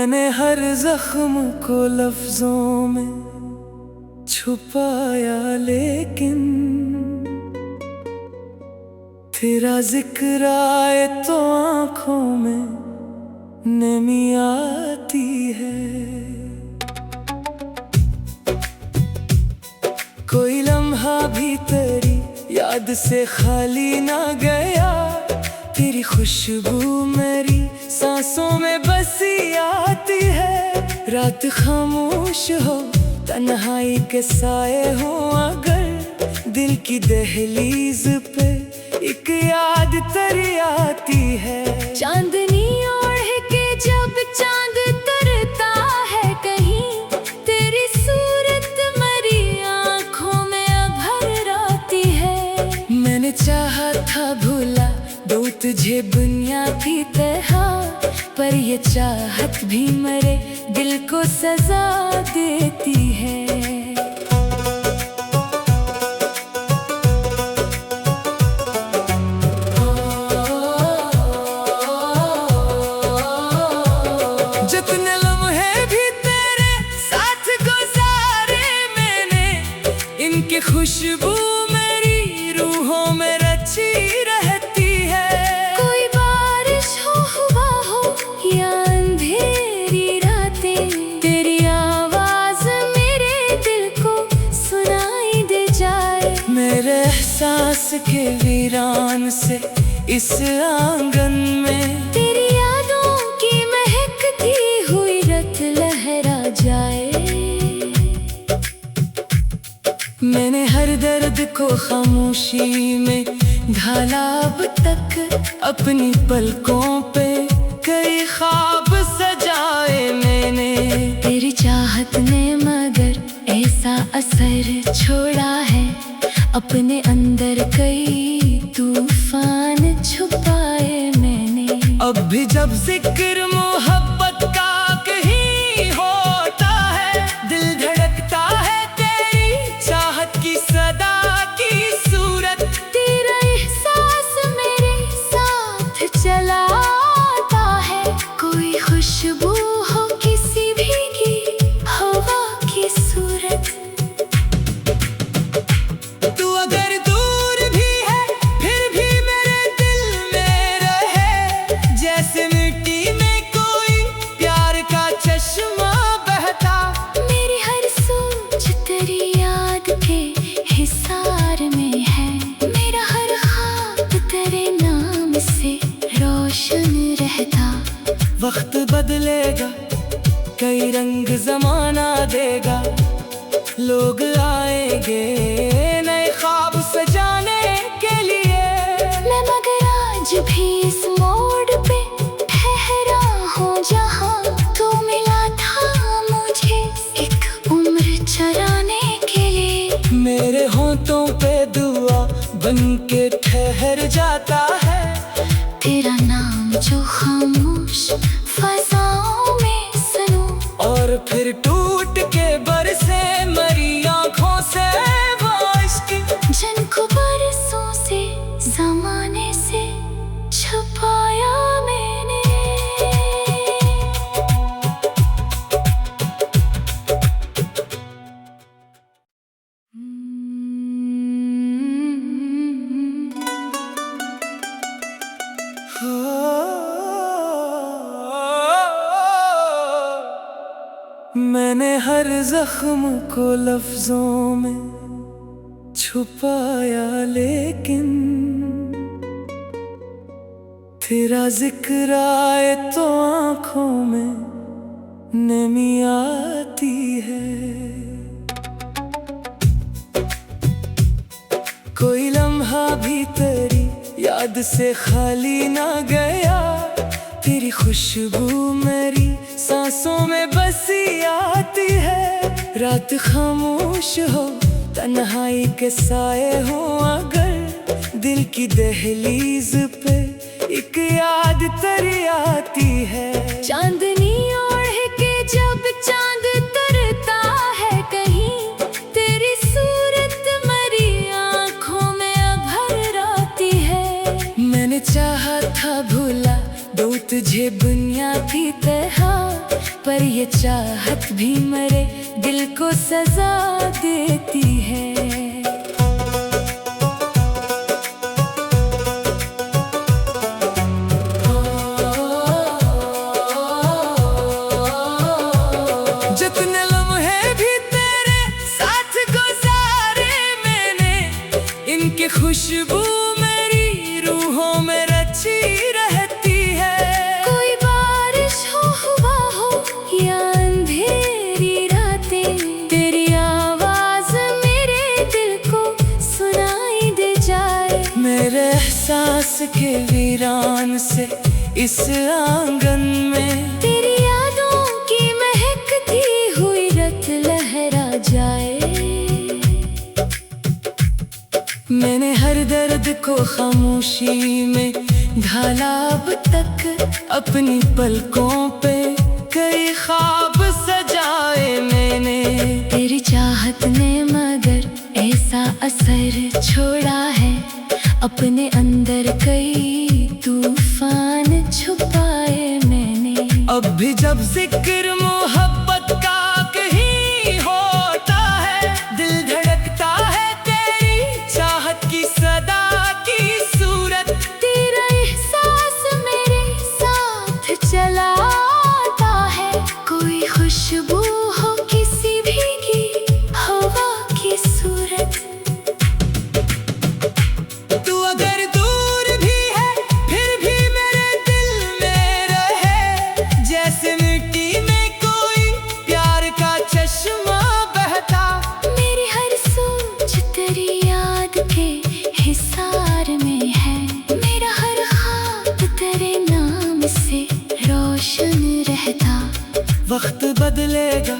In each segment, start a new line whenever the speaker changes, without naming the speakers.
मैंने हर जख्म को लफ्जों में छुपाया, लेकिन तेरा जिक्र आए तो आंखों में नमी आती है। कोई लम्हा भी तेरी याद से खाली ना गया, तेरी खुशबू मेरी सांसों में बसी आती है। रात खामोश हो, तन्हाई के साए हो, अगर दिल की दहलीज पे एक याद तरी आती है। चांदनी ओढ़ के जब चांद तरता है कहीं, तेरी सूरत मेरी आँखों में अभर आती है। मैंने चाहा था भूला दो तुझे बुनियादी तरह, पर ये चाहत भी मेरे दिल को सजा देती है। जितने लम्हे भी तेरे साथ गुजारे मैंने, इनकी खुशबू मेरी रूहों में रची रहती है। कोई बारिश हो, हुआ हो या अंधेरी रातें, तेरी आवाज मेरे दिल को सुनाई दे जाए। मेरे एहसास के वीरान से इस आंगन में तेरी यादों की महकती हुई रत लहरा जाए। मैंने हर दर्द को खामोशी में ढाला, अब तक अपनी पलकों पे कई ख्वाब सजाए मैंने। तेरी चाहत ने मगर ऐसा असर छोड़ा है, अपने अंदर कई तूफान छुपाए मैंने। अब भी जब जिक्र मोहब्बत का कहीं होता है, दिल धड़कता है तेरी चाहत की सदा की सूरत। तेरा एहसास मेरे साथ चला आता है, कोई खुशबू हो किसी भीगी हवा की सूरत। तू अगर दूर भी है फिर भी मेरे दिल में रहे, जैसे मिट्टी में कोई प्यार का चश्मा बहता। मेरी हर सोच तेरी याद के हिसार में है, मेरा हर ख्वाब तेरे नाम से रोशन रहता। वक्त बदलेगा, कई रंग जमाना देगा, लोग आएंगे नए ख्वाब सजाने के लिए। मैं मगर आज भी इस मोड़ पे ठहरा हूँ जहाँ तू मिला था मुझे एक उम्र चराने के लिए। मेरे होंठों पे दुआ बन के ठहर जाता है, तेरा नाम जो खामोश फज़ाओं में सुनूं। और फिर टूट के बरसे मरी आँखों से वो इश्क, जिनको बरसों से ज़माने से छुपाया मैंने। मैंने हर जख्म को लफ्जों में छुपाया, लेकिन तेरा जिक्र आए तो आंखों में नमी आती है। कोई लम्हा भी तेरी याद से खाली ना गया, तेरी खुशबू मेरी सांसों में बसी आती है। रात खामोश हो, तन्हाई के साए हो, अगर दिल की दहलीज पे एक याद तरी आती है। चांदनी ओढ़ के जब चांद तरता है कहीं, तेरी सूरत मेरी आँखों में अभर आती है। मैंने चाहा था भूला दो तुझे बुनियादी तरह, पर ये चाहत भी मरे दिल को सजा देती है। जितने लम्हे भी तेरे साथ गुजारे मैंने, इनकी खुशबू मेरी रूहों में रची रहती है। कोई बारिश हो, हुआ हो या अंधेरी रातें, तेरी आवाज मेरे दिल को सुनाई दे जाए। मेरे एहसास के वीरान से इस आंगन में तेरी यादों की महकती हुई रत लहरा जाए। मैंने हर दर्द को खामोशी में ढाला, अब तक अपनी पलकों पे कई ख्वाब सजाए मैंने। तेरी चाहत ने मगर ऐसा असर छोड़ा है, अपने अंदर कई तूफान छुपाए मैंने। अब भी जब जिक्र मोहब्बत का कहीं होता है, दिल धड़कता है तेरी चाहत की सदा की सूरत। तेरा एहसास मेरे साथ चला आता है, कोई खुशबू हो किसी भीगी हवा की सूरत। तू अगर दूर भी है फिर भी मेरे दिल में रहे, जैसे मिट्टी में कोई प्यार का चश्मा बहता। मेरी हर सोच तेरी याद के हिसार में है, मेरा हर ख्वाब तेरे नाम से रोशन रहता। वक्त बदलेगा,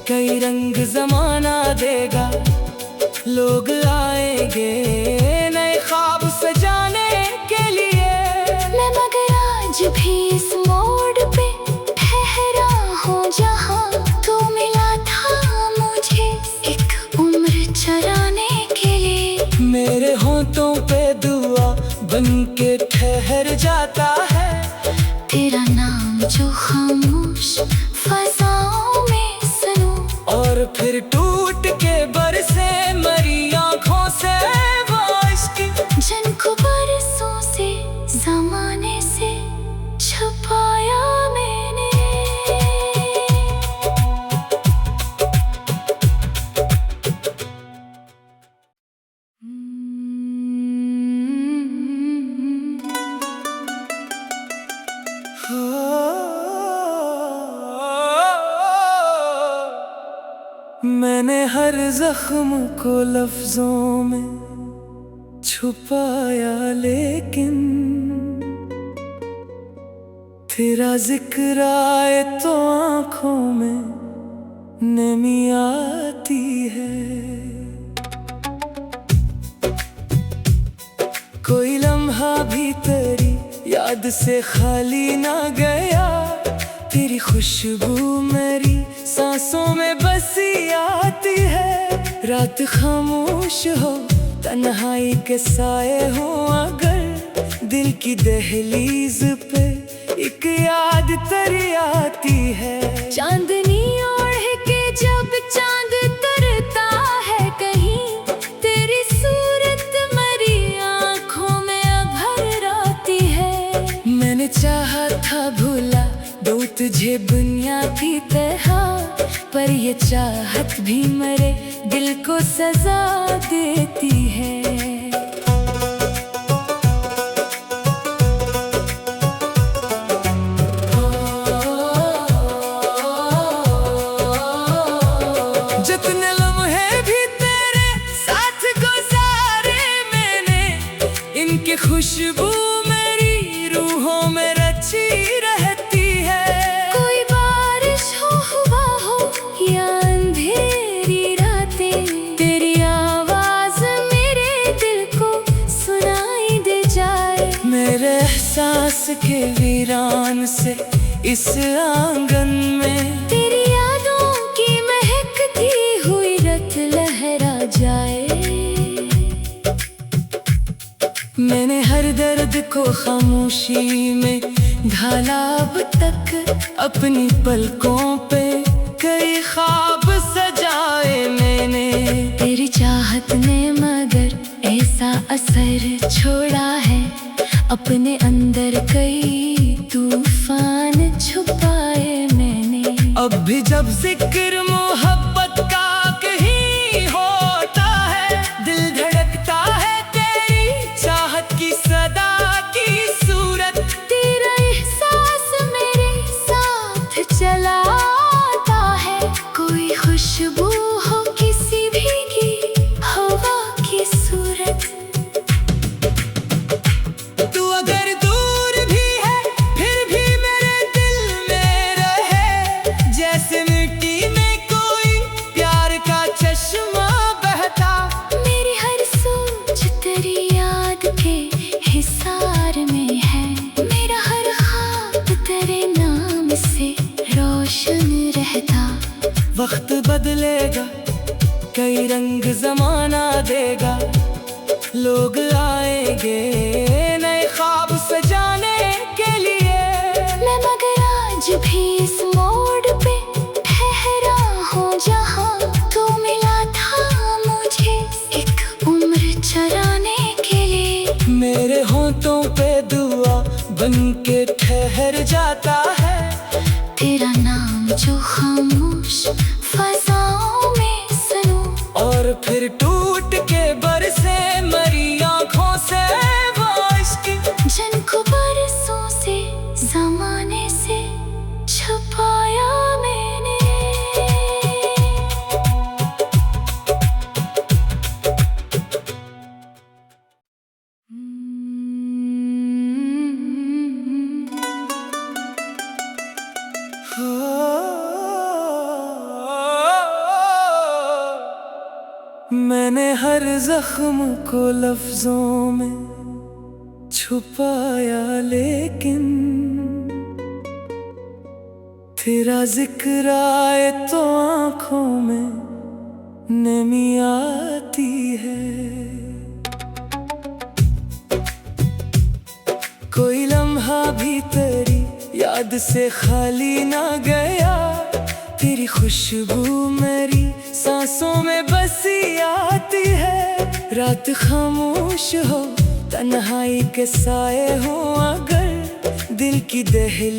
कई रंग जमाना देगा, लोग आएंगे नए ख्वाब सजाने के लिए। मैं मगर आज भी इस मोड़ पे ठहरा हूँ जहाँ तू मिला था मुझे एक उम्र चराने के लिए। मेरे होंठों पे दुआ बन के ठहर जाता है, तेरा नाम जो खामोश फज़ाओं में सुनूं। और फिर टूट के बरसे मरी आँखों से वो इश्क, जिनको बरसों से ज़माने से छुपाया मैंने। मैंने हर जख्म को लफ्जों में छुपाया, लेकिन तेरा जिक्र आए तो आँखों में नमी आती है। कोई लम्हा भी तेरी याद से खाली ना गया, तेरी खुशबू मेरी सांसों में बसी आती है। रात खामोश हो, तन्हाई के साए हो, अगर दिल की दहलीज पे एक याद तरी आती है। चांदनी ओढ़ के जब चांद तरता है कहीं, तेरी सूरत मरी आँखों में अभर आती है। मैंने चाहा था भुला दो तुझे दुनिया की तरह, पर ये चाहत भी मरे दिल को सजा देती है। जितने लम्हे भी तेरे साथ गुजारे मैंने, इनकी खुशबू मेरी रूहों में रची रहती है। कोई बारिश हो, हुआ हो या अंधेरी रातें, तेरी आवाज मेरे दिल को सुनाई दे जाए। मेरे एहसास के वीरान से इस आंगन में तेरी यादों की महकती हुई रत लहरा जाए। मैंने हर दर्द को खामोशी में निहाला अब तक अपनी पलकों पे कई ख्वाब सजाए मैंने।
तेरी चाहत ने मगर ऐसा असर छोड़ा है, अपने अंदर कई तूफान छुपाए मैंने।
अब भी जब जिक्र मोहब्बत का कहीं होता है, दिल धड़कता है तेरी चाहत की सदा की सूरत।
तेरा एहसास मेरे साथ चला आता है, कोई खुशबू हो किसी भीगी हवा की सूरत।
तू अगर दूर भी है फिर भी मेरे दिल में रहे, जैसे मिट्टी में कोई प्यार का चश्मा बहता।
मेरी हर सोच तेरी याद के हिसार में है, मेरा हर ख्वाब तेरे नाम से रोशन रहता।
वक्त बदलेगा कई रंग जमाना देगा, लोग आएंगे नए ख्वाब सजाने के लिए।
मैं मगर आज भी इस मोड़ पे ठहरा हूँ जहाँ तू मिला था मुझे एक उम्र चराने के लिए।
मेरे होंठों पे दुआ बन के ठहर जाता है,
तेरा नाम जो खामोश फज़ाओं में सुनूं।
और फिर टूट के बरसे मरी आँखों से वो इश्क,
जिनको बरसों से ज़माने से छुपाया मैंने।
मैंने हर जख्म को लफ्जों में छुपाया, लेकिन तेरा जिक्र आए तो आँखों में नमी आती है। कोई लम्हा भी तेरी याद से खाली ना गया, तेरी खुशबू मेरी सांसों में बसी आती है। रात खामोश हो तन्हाई के साए हो, अगर दिल की दहलीज